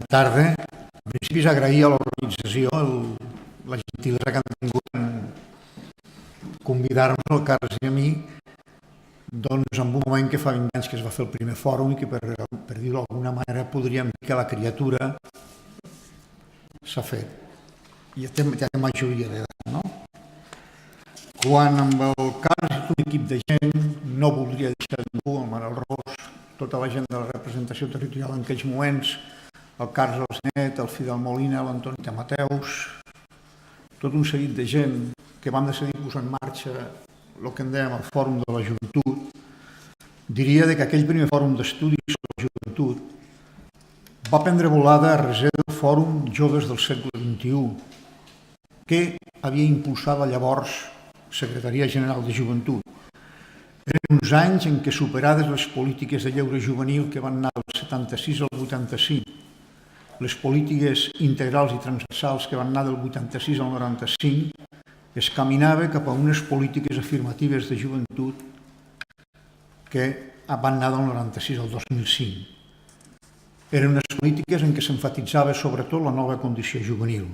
tarda. En principi és agrair a l'organització la gentilesa que han tingut en convidar-nos, el Carles i a mi, doncs en un moment que fa 20 anys que es va fer el primer fòrum i que per dir-ho d'alguna manera podríem dir que la criatura s'ha fet. Ja té majoria d'edat, no? Quan amb el Carles i un equip de gent, no voldria deixar ningú, el Manel Ros, tota la gent de la representació territorial en aquells moments, el Carles Alsnet, el Fidel Molina, l'Antoni Tamateus, tot un seguit de gent que vam decidir posar en marxa el que en dèiem el Fòrum de la Joventut. Diria que aquell primer fòrum d'estudis sobre la joventut va prendre volada a reser del Fòrum Joves del segle XXI, que havia impulsat la llavors Secretaria General de Joventut. Eren uns anys en què, superades les polítiques de lleure juvenil que van anar del 76 al 85, les polítiques integrals i transversals que van anar del 86 al 95, es caminava cap a unes polítiques afirmatives de joventut que van anar del 96 al 2005. Eren unes polítiques en què s'emfatitzava sobretot la nova condició juvenil.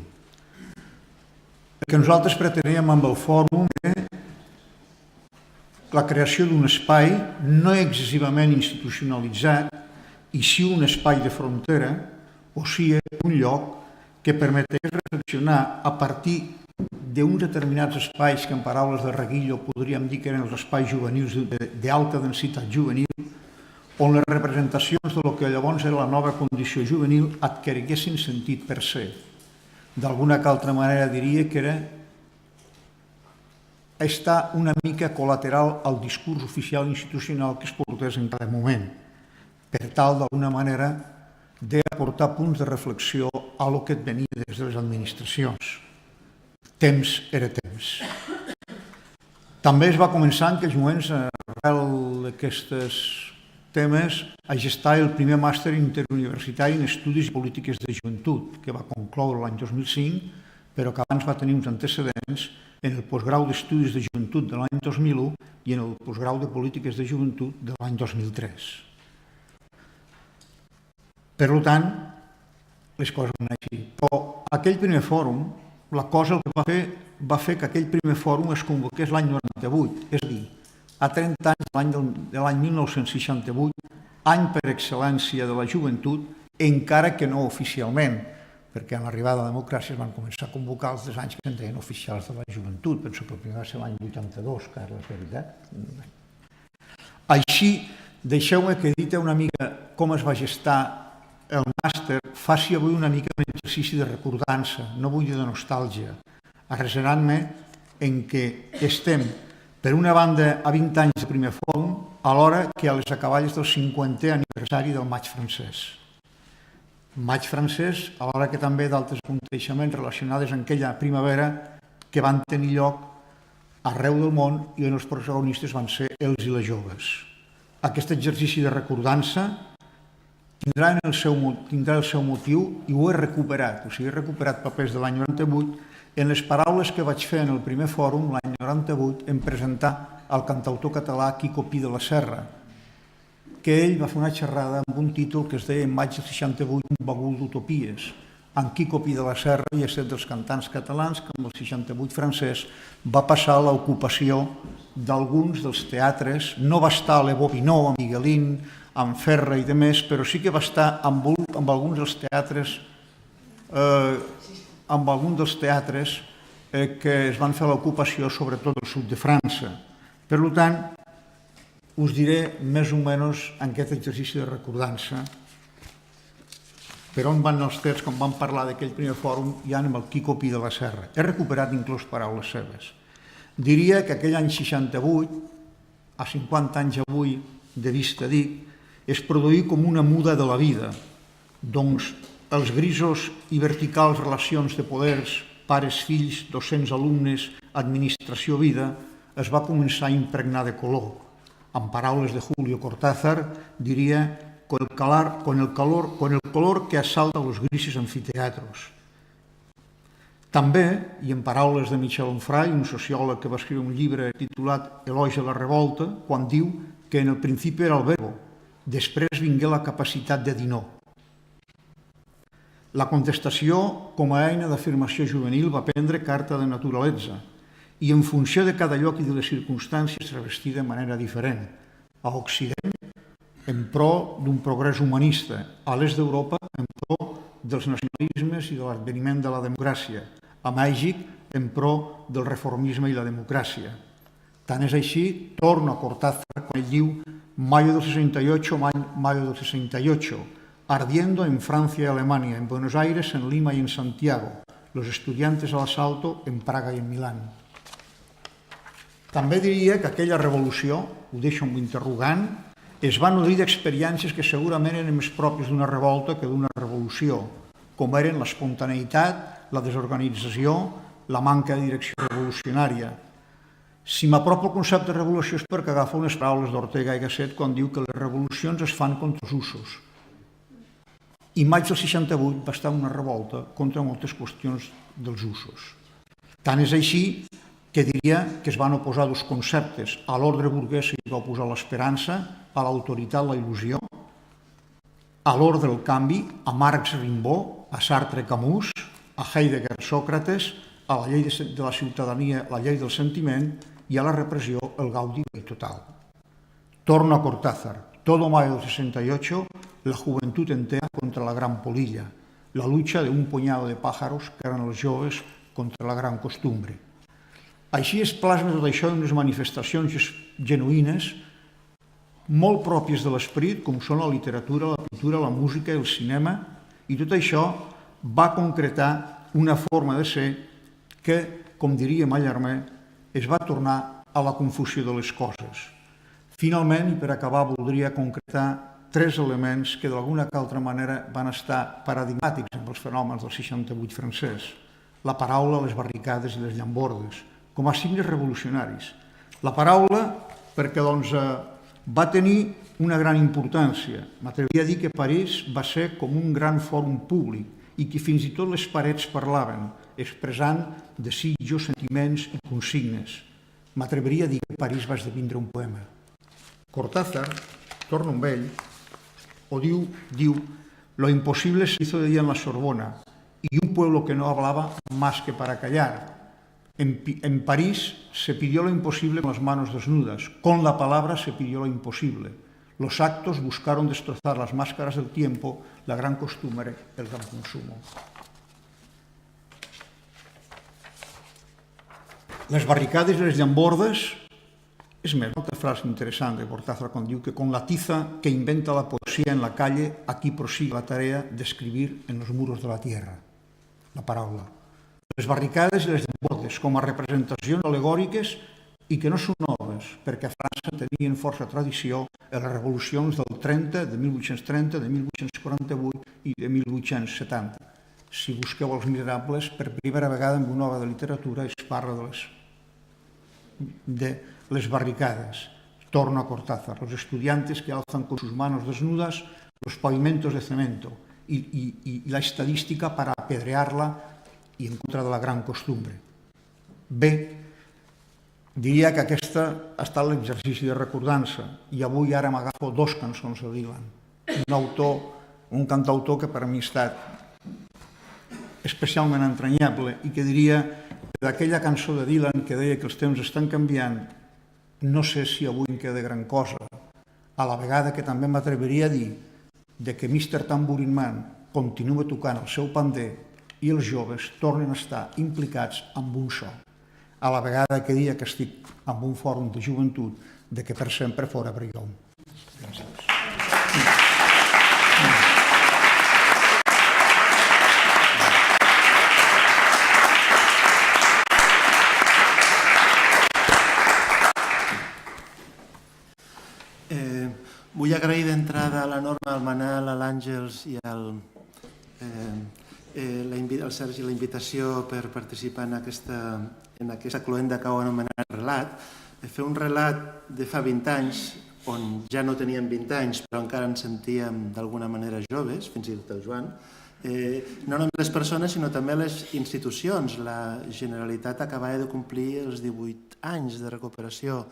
El que nosaltres preteníem amb el fòrum era la creació d'un espai no excessivament institucionalitzat i sí un espai de frontera, o sigui, un lloc que permetés reflexionar a partir d'uns determinats espais que en paraules de Reguillo podríem dir que eren els espais juvenils d'alta densitat juvenil, on les representacions de lo que llavors era la nova condició juvenil adquirissin sentit per se. D'alguna que altra manera diria que era estar una mica col·lateral al discurs oficial institucional que es portés en cada moment, per tal d'alguna manera d'aportar punts de reflexió a lo que et venia des de les administracions. Temps era temps. També es va començar en aquells moments, arrel d'aquests temes, a gestar el primer màster interuniversitari en Estudis i Polítiques de Joventut, que va concloure l'any 2005, però que abans va tenir uns antecedents en el postgrau d'Estudis de Joventut de l'any 2001 i en el postgrau de Polítiques de Joventut de l'any 2003. Per tant, les coses van anar així. Però aquell primer fòrum, la cosa el que va fer que aquell primer fòrum es convoqués l'any 98, és a dir, a 30 anys de l'any 1968, any per excel·lència de la joventut, encara que no oficialment, perquè amb l'arribada de la democràcia es van començar a convocar els anys que se'n deien oficials de la joventut. Penso que el primer va ser l'any 82, Carles, veritat? Així, deixeu-me que dite una mica com es va gestar el màster, faci avui una mica un exercici de recordança, no vull dir de nostàlgia, arreserant-me en què estem, per una banda, a 20 anys del primer fòrum, alhora que a les acaballes del 50è aniversari del maig francès. Maig francès, alhora que també d'altres aconteixements relacionats amb aquella primavera que van tenir lloc arreu del món i on els protagonistes van ser els i les joves. Aquest exercici de recordança tindrà el seu motiu i ho he recuperat, o sigui, he recuperat papers de l'any 98 en les paraules que vaig fer en el primer fòrum l'any 98 en presentar el cantautor català Quico Pi de la Serra, que ell va fer una xerrada amb un títol que es deia En maig del 68, un bagul d'utopies. En Quico Pi de la Serra i és dels cantants catalans que amb el 68 francès va passar a l'ocupació d'alguns dels teatres, no va estar a Le Bobinot, a Miguelín, amb Ferra i demés, però sí que va estar amb alguns dels teatres que es van fer l'ocupació, sobretot del sud de França. Per tant, us diré més o menys en aquest exercici de recordança per on van els fets, com vam parlar d'aquell primer fòrum, ja amb el Quico Pi de la Serra. He recuperat inclús paraules seves. Diria que aquell any 68, a 50 anys avui de vista dic, es produí com una muda de la vida. Doncs els grisos i verticals relacions de poders, pares, fills, docents, alumnes, administració, vida, es va començar a impregnar de color. En paraules de Julio Cortázar, diria con el color que asalta los grises anfiteatros. També, i en paraules de Michel Onfray, un sociòleg que va escriure un llibre titulat Elogi a la revolta, quan diu que en el principi era el verbo, després vingué la capacitat de dir no. La contestació, com a eina d'afirmació juvenil, va prendre carta de naturalesa i en funció de cada lloc i de les circumstàncies es revestia de manera diferent. A Occident, en pro d'un progrés humanista, a l'est d'Europa, en pro dels nacionalismes i de l'adveniment de la democràcia, a Mèxic, en pro del reformisme i la democràcia. Tant és així, torna a Cortázar quan ell diu «Mayo del 68, mayo del 68», ardiendo en Francia y Alemania, en Buenos Aires, en Lima y en Santiago, los estudiantes al asalto en Praga i en Milán. També diria que aquella revolució, ho deixo amb interrogant, es va nodrir d'experiències que segurament eren més pròpies d'una revolta que d'una revolució, com eren l'espontaneïtat, la desorganització, la manca de direcció revolucionària. Si m'apropo al concepte de revolució és perquè agafo unes paraules d'Ortega i Gasset quan diu que les revolucions es fan contra els usos. I maig del 68 va estar una revolta contra moltes qüestions dels usos. Tant és així que diria que es van oposar dos conceptes. A l'ordre burguès s'hi va oposar l'esperança, a l'autoritat la il·lusió, a l'ordre del canvi, a Marx Rimbaud, a Sartre Camus, a Heidegger Sòcrates, a la llei de la ciutadania, la llei del sentiment, i a la repressió, el gaudi total. Torno a Cortázar. Todo mayo del 68, la juventud entera contra la gran polilla, la lucha de un puñado de pájaros que eren els joves contra la gran costumbre. Així es plasma tot això en unes manifestacions genuïnes molt pròpies de l'esperit, com són la literatura, la pintura, la música i el cinema, i tot això va concretar una forma de ser que, com diria Mallarmé, es va tornar a la confusió de les coses. Finalment, i per acabar, voldria concretar tres elements que d'alguna que altra manera van estar paradigmàtics amb els fenòmens del 68 francès. La paraula, les barricades i les llambordes, com a signes revolucionaris. La paraula perquè va tenir una gran importància. M'atreviria a dir que París va ser com un gran fòrum públic i que fins i tot les parets parlaven, expressant desitjos, sentiments i consignes. M'atreviria a dir que París va esdevindre un poema. Cortázar, torna amb ell, o diu, lo imposible se hizo de día en la Sorbona y un pueblo que no hablaba más que para callar. En París se pidió lo imposible con las manos desnudas, con la palabra se pidió lo imposible. Los actos buscaron destrozar las máscaras del tiempo, la gran costumbre, el gran consumo. Les barricades i les llambordes. És més, una altra frase interessant de Cortázar quan diu que con la tiza que inventa la poesía en la calle, aquí prosigue la tarea de escribir en los muros de la tierra. La paraula. Les barricades i les llambordes com a representacions alegòriques i que no són noves, perquè a França tenien força tradició en les revolucions del 30, de 1830, de 1848 i de 1870. Si busqueu Els Miserables, per primera vegada en una obra de literatura es parla de les barricadas. Torno a Cortázar. Los estudiantes que alzan con sus manos desnudas los pavimentos de cemento y la estadística para apedrearla i en contra de la gran costumbre. Bé, diria que aquesta ha estat l'exercici de recordança i avui ara m'agafo dos cançons de Dylan. Un cantautor que per mi ha estat especialment entranyable i que diria que d'aquella cançó de Dylan que deia que els temps estan canviant, no sé si avui en queda gran cosa, a la vegada que també m'atreviria a dir que Mr. Tambourine Man continua tocant el seu pandé i els joves tornen a estar implicats amb un so. A la vegada que dia que estic en un fòrum de joventut de que per sempre forever young. Gràcies. Vull agrair d'entrada a la Norma, al Manel, a l'Àngels i al Sergi la invitació per participar en aquesta cloenda que heu anomenat relat. Fer un relat de fa 20 anys, on ja no teníem 20 anys, però encara ens sentíem d'alguna manera joves, fins i tot el Joan, no només les persones, sinó també les institucions. La Generalitat acabava de complir els 18 anys de recuperació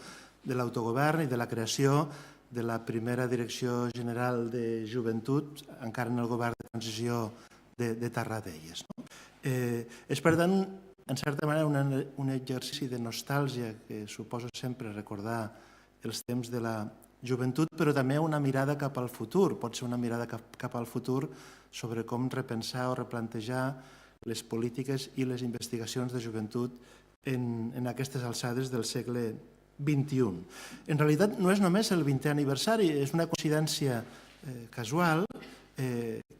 de l'autogovern i de la creació de la primera Direcció General de Joventut, encara en el govern de transició de Tarradellas. És, per tant, en certa manera, un exercici de nostàlgia que suposo sempre recordar els temps de la joventut, però també una mirada cap al futur. Pot ser una mirada cap al futur sobre com repensar o replantejar les polítiques i les investigacions de joventut en aquestes alçades del segle XXI. En realitat no és només el 20è aniversari, és una coincidència casual,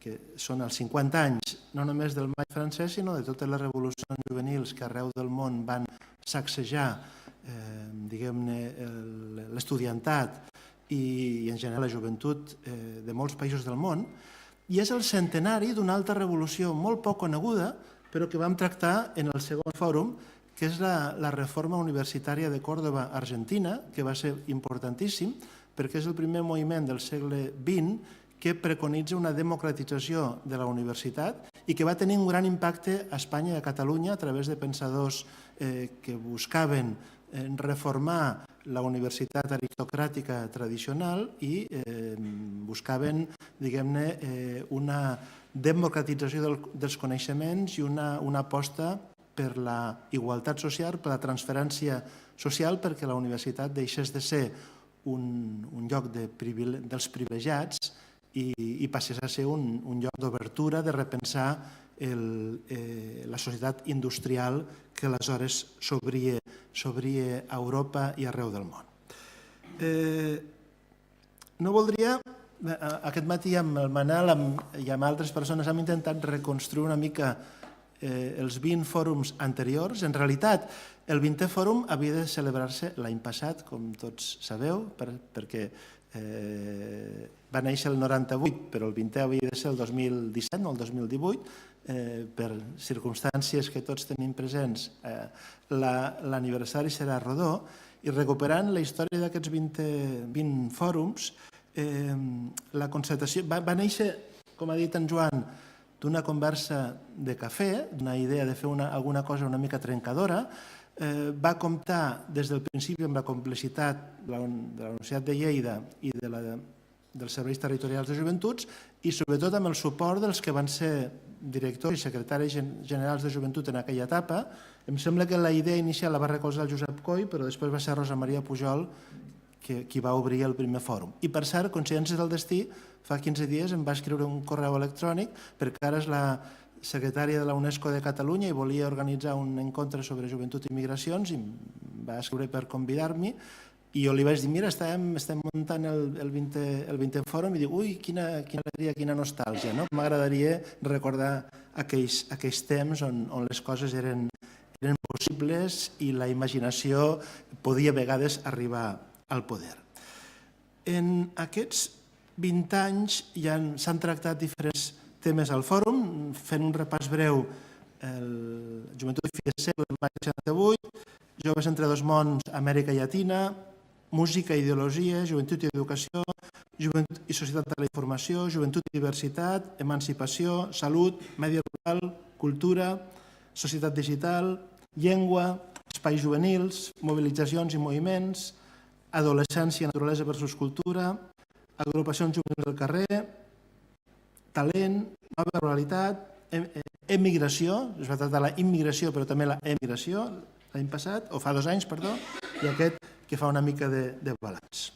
que són els 50 anys no només del maig francès, sinó de totes les revolucions juvenils que arreu del món van sacsejar l'estudiantat i en general la joventut de molts països del món, i és el centenari d'una altra revolució molt poc coneguda, però que vam tractar en el segon fòrum, que és la reforma universitària de Còrdova, Argentina, que va ser importantíssim, perquè és el primer moviment del segle XX que preconitza una democratització de la universitat i que va tenir un gran impacte a Espanya i a Catalunya a través de pensadors que buscaven reformar la universitat aristocràtica tradicional i buscaven, diguem-ne, una democratització dels coneixements i una aposta per la igualtat social, per la transferència social, perquè la universitat deixés de ser un lloc dels privilegiats i passés a ser un lloc d'obertura, de repensar la societat industrial que aleshores s'obria a Europa i arreu del món. No voldria, aquest matí amb el Manel i amb altres persones hem intentat reconstruir una mica els 20 fòrums anteriors. En realitat, el 20è fòrum havia de celebrar-se l'any passat, com tots sabeu, perquè va néixer el 98, però el 20è havia de ser el 2017, no el 2018, per circumstàncies que tots tenim presents. L'aniversari serà rodó, i recuperant la història d'aquests 20 fòrums, la concertació va néixer, com ha dit en Joan, d'una conversa de cafè, d'una idea de fer alguna cosa una mica trencadora. Va comptar des del principi amb la complicitat de la Universitat de Lleida i dels serveis territorials de joventuts i sobretot amb el suport dels que van ser directors i secretaris generals de joventut en aquella etapa. Em sembla que la idea inicial la va recolzar el Josep Coll, però després va ser Rosa Maria Pujol qui va obrir el primer fòrum. I per cert, coincidències del destí, fa 15 dies em va escriure un correu electrònic perquè ara és la secretària de la UNESCO de Catalunya i volia organitzar un encontre sobre joventut i migracions i em va escriure per convidar-m'hi i jo li vaig dir, mira, estem muntant el 20è fòrum i dic, ui, quina alegria, quina nostàlgia, no? M'agradaria recordar aquells temps on les coses eren possibles i la imaginació podia a vegades arribar al poder. En aquests 20 anys ja s'han tractat diferents temes al fòrum, fent un repàs breu, Joventut i fi de segle, el maig 78, Joves entre dos mons, Amèrica Llatina, Música i ideologia, Joventut i educació, Joventut i societat de la informació, Joventut i diversitat, Emancipació, Salut, Medi rural, Cultura, Societat digital, Llengua, Espais juvenils, Mobilitzacions i moviments, Adolescència, naturalesa versus cultura, Agrupacions juvenils del carrer, Talent, nova ruralitat, emigració, es va tractar la immigració però també la emigració l'any passat, o fa 2 anys, perdó, i aquest que fa una mica de balanç.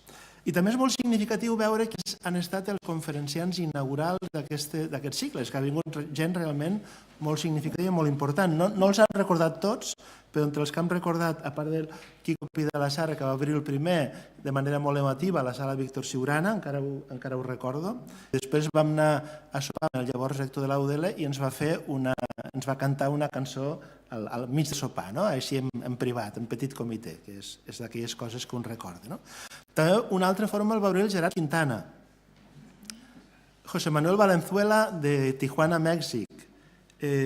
I també és molt significatiu veure que han estat els conferenciants inaugurals d'aquests cicles, que ha vingut gent realment molt significativa i molt important. No els han recordat tots, però entre els que han recordat, a part del Quico Pi de la Sara, que va obrir el primer de manera molt emotiva a la sala Víctor Siurana, encara ho recordo. Després vam anar a sopar amb el llavors rector de la UDL i ens va cantar una cançó al mig de sopar, així en privat, en petit comitè, que és d'aquelles coses que un recorda. També una altra forma el va obrir el Gerard Quintana, José Manuel Valenzuela de Tijuana, Mèxic,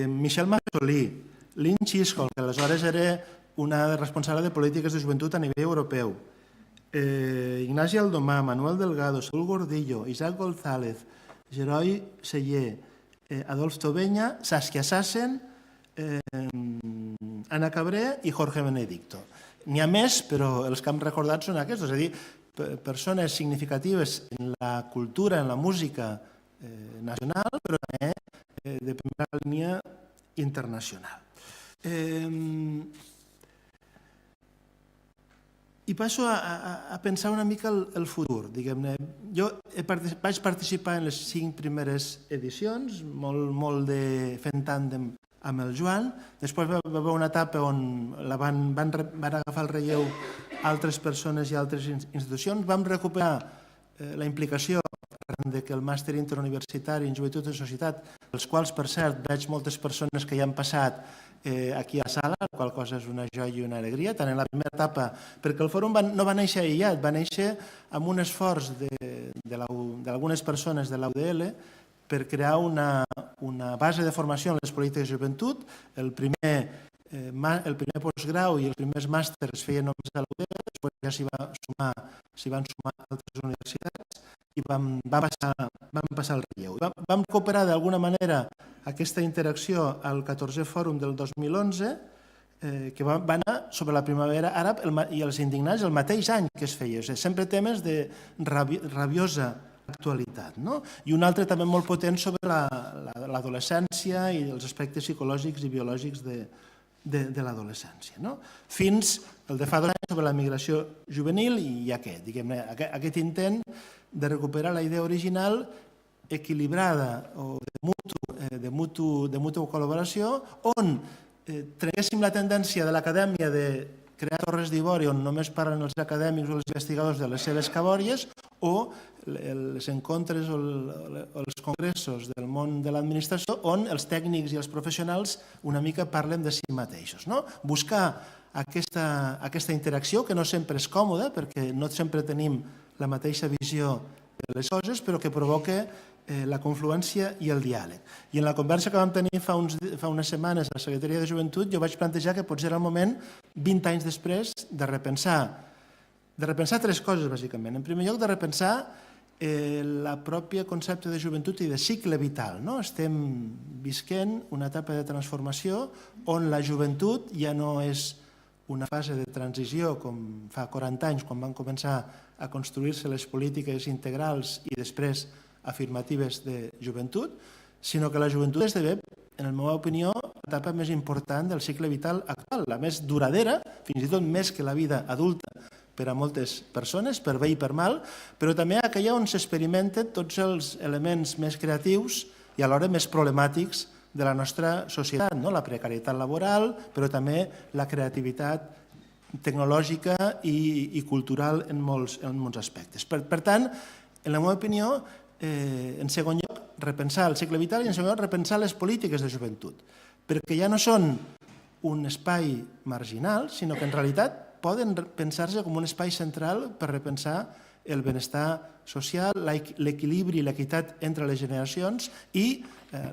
Michel Massolí, Lynn Chisholm, que aleshores era una responsable de polítiques de joventut a nivell europeu, Ignasi Aldomà, Manuel Delgado, Saúl Gordillo, Isaac González, Geroi Seller, Adolf Tobenya, Saskia Sassen, Ana Cabré i Jorge Benedicto. N'hi ha més, però els que hem recordat són aquests, és a dir, persones significatives en la cultura, en la música nacional, però també de primera línia internacional. I passo a pensar una mica el futur, diguem-ne. Jo vaig participar en les 5 primeres edicions, molt fent tàndem amb el Joan. Després va haver una etapa on van agafar el relleu altres persones i altres institucions. Vam recuperar la implicació de que el màster interuniversitari en joventut i societat, els quals, per cert, veig moltes persones que ja han passat aquí a la sala, la qual cosa és una joia i una alegria, tant en la primera etapa, perquè el fòrum no va néixer aïllat, va néixer amb un esforç d'algunes persones de l'UDL per crear una base de formació en les polítiques de joventut. El primer postgrau i els primers màsters es feien només a l'UDL, després ja s'hi van sumar altres universitats i vam passar el relleu. Vam cooperar d'alguna manera aquesta interacció al 14è Fòrum del 2011, que va anar sobre la primavera àrab i els indignats el mateix any que es feia. Sempre temes de rabiosa actualitat. I un altre també molt potent sobre l'adolescència i els aspectes psicològics i biològics de l'adolescència. Fins el de fa 2 anys sobre la migració juvenil i aquest intent de recuperar la idea original equilibrada o de mútua col·laboració, on traguéssim la tendència de l'acadèmia de crear torres d'ivori on només parlen els acadèmics o els investigadors de les seves cabòries, o els encontres o els congressos del món de l'administració on els tècnics i els professionals una mica parlen de si mateixos. Buscar aquesta interacció, que no sempre és còmoda, perquè no sempre tenim la mateixa visió de les coses, però que provoca la confluència i el diàleg. I en la conversa que vam tenir fa unes setmanes a la Secretaria de Joventut, jo vaig plantejar que potser era el moment, 20 anys després, de repensar 3 coses, bàsicament. En primer lloc, de repensar el propi concepte de joventut i de cicle vital. Estem visquent una etapa de transformació on la joventut ja no és una fase de transició com fa 40 anys, quan van començar a construir-se les polítiques integrals i després afirmatives de joventut, sinó que la joventut esdevé, en la meva opinió, l'etapa més important del cicle vital actual, la més duradera, fins i tot més que la vida adulta per a moltes persones, per bé i per mal, però també aquella on s'experimenten tots els elements més creatius i alhora més problemàtics de la nostra societat, la precarietat laboral, però també la creativitat tecnològica i cultural en molts aspectes. Per tant, en la meva opinió, en segon lloc, repensar el cicle vital i en segon lloc, repensar les polítiques de joventut, perquè ja no són un espai marginal, sinó que en realitat poden pensar-se com un espai central per repensar el benestar social, l'equilibri i l'equitat entre les generacions i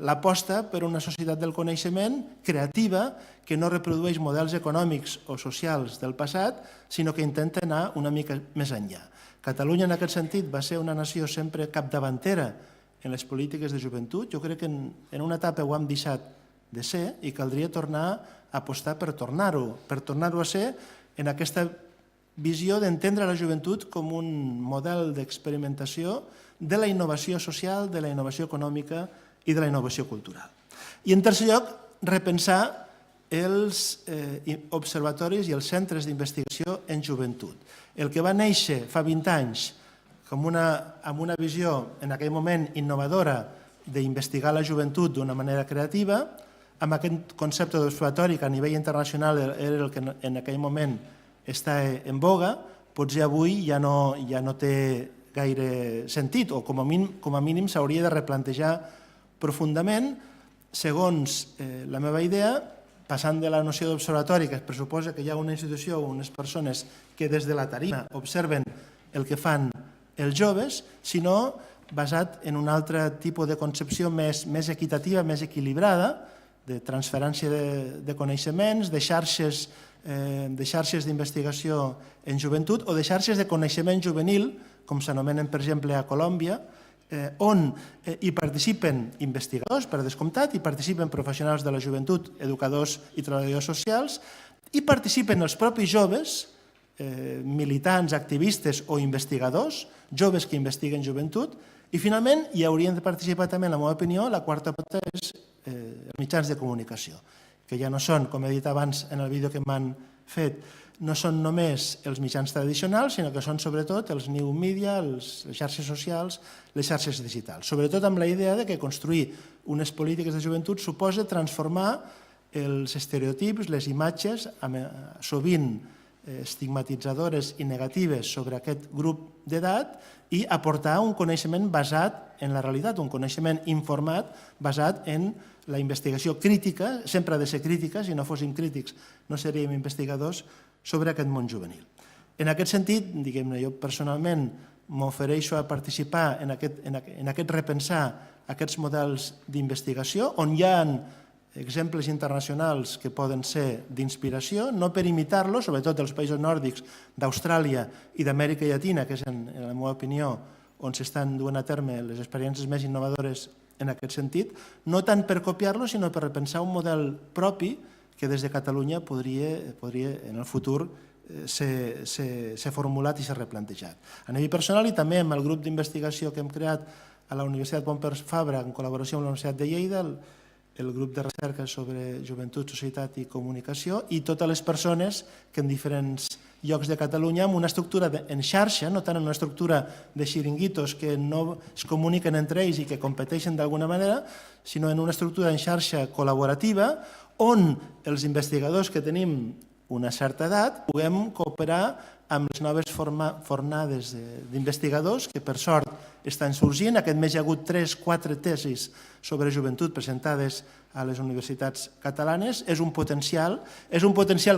l'aposta per una societat del coneixement creativa que no reprodueix models econòmics o socials del passat, sinó que intenta anar una mica més enllà. Catalunya, en aquest sentit, va ser una nació sempre capdavantera en les polítiques de joventut. Jo crec que en una etapa ho hem deixat de ser i caldria tornar a apostar per tornar-ho a ser en aquesta visió d'entendre la joventut com un model d'experimentació de la innovació social, de la innovació econòmica i de la innovació cultural. I en tercer lloc, repensar els observatoris i els centres d'investigació en joventut. El que va néixer fa 20 anys amb una visió, en aquell moment, innovadora d'investigar la joventut d'una manera creativa, amb aquest concepte d'observatori que a nivell internacional era el que en aquell moment està en boga, potser avui ja no té gaire sentit, o com a mínim s'hauria de replantejar profundament, segons la meva idea, passant de la noció d'observatori, que es pressuposa que hi ha una institució o unes persones que des de la tarima observen el que fan els joves, sinó basat en un altre tipus de concepció més equitativa, més equilibrada, de transferència de coneixements, de xarxes d'investigació en joventut o de xarxes de coneixement juvenil, com s'anomenen, per exemple, a Colòmbia, on hi participen investigadors, per descomptat, hi participen professionals de la joventut, educadors i treballadors socials, hi participen els propis joves militants, activistes o investigadors, joves que investiguen joventut, i finalment hi haurien de participar també, en la meva opinió, la quarta pota és els mitjans de comunicació, que ja no són, com he dit abans en el vídeo que m'han fet, no són només els mitjans tradicionals, sinó que són sobretot els new media, les xarxes socials, les xarxes digitals. Sobretot amb la idea de que construir unes polítiques de joventut suposa transformar els estereotips, les imatges, sovint estigmatitzadores i negatives sobre aquest grup d'edat i aportar un coneixement basat en la realitat, un coneixement informat basat en la investigació crítica, sempre ha de ser crítica, si no fóssim crítics no seríem investigadors, sobre aquest món juvenil. En aquest sentit, diguem-ne, jo personalment m'ofereixo a participar en aquest repensar aquests models d'investigació, on hi ha exemples internacionals que poden ser d'inspiració, no per imitar-los, sobretot dels països nòrdics, d'Austràlia i d'Amèrica Llatina, que és, en la meva opinió, on s'estan duent a terme les experiències més innovadores en aquest sentit, no tant per copiar-los, sinó per repensar un model propi que des de Catalunya podria en el futur ser formulat i ser replantejat. A nivell personal i també amb el grup d'investigació que hem creat a la Universitat Pompeu Fabra en col·laboració amb la Universitat de Lleida, el grup de recerca sobre joventut, societat i comunicació, i totes les persones que en diferents llocs de Catalunya, amb una estructura en xarxa, no tant en una estructura de xiringuitos que no es comuniquen entre ells i que competeixen d'alguna manera, sinó en una estructura en xarxa col·laborativa, on els investigadors que tenim una certa edat puguem cooperar amb les noves fornades d'investigadors que per sort estan sorgint. Aquest mes hi ha hagut 3-4 tesis sobre joventut presentades a les universitats catalanes. És un potencial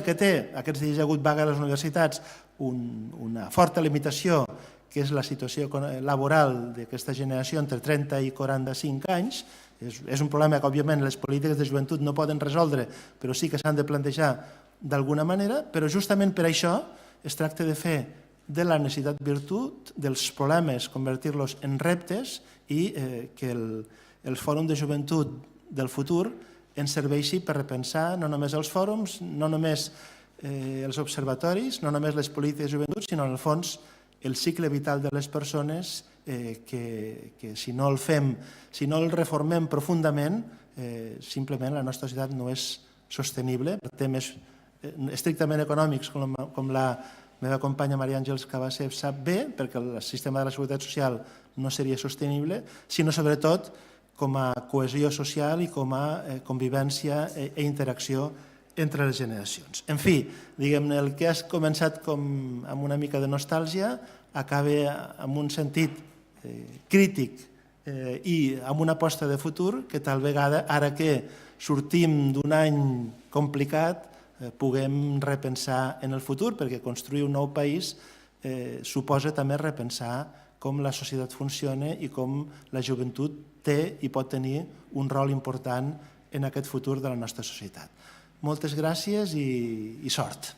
que té, aquests dies hi ha hagut vaga a les universitats, una forta limitació, que és la situació laboral d'aquesta generació entre 30 i 45 anys. És un problema que, òbviament, les polítiques de joventut no poden resoldre, però sí que s'han de plantejar d'alguna manera, però justament per això es tracta de fer de la necessitat virtut, dels problemes, convertir-los en reptes i que el fòrum de joventut del futur ens serveixi per repensar no només els fòrums, no només els observatoris, no només les polítiques de joventut, sinó en el fons el cicle vital de les persones que si no el fem, si no el reformem profundament, simplement la nostra societat no és sostenible per temes estrictament econòmics, com la meva companya Maria Àngels Cabasés sap bé, perquè el sistema de la seguretat social no seria sostenible, sinó sobretot com a cohesió social i com a convivència i interacció entre les generacions. En fi, diguem-ne, el que has començat amb una mica de nostàlgia acaba amb un sentit crític i amb una aposta de futur que tal vegada, ara que sortim d'un any complicat, puguem repensar en el futur, perquè construir un nou país suposa també repensar com la societat funciona i com la joventut té i pot tenir un rol important en aquest futur de la nostra societat. Moltes gràcies i sort.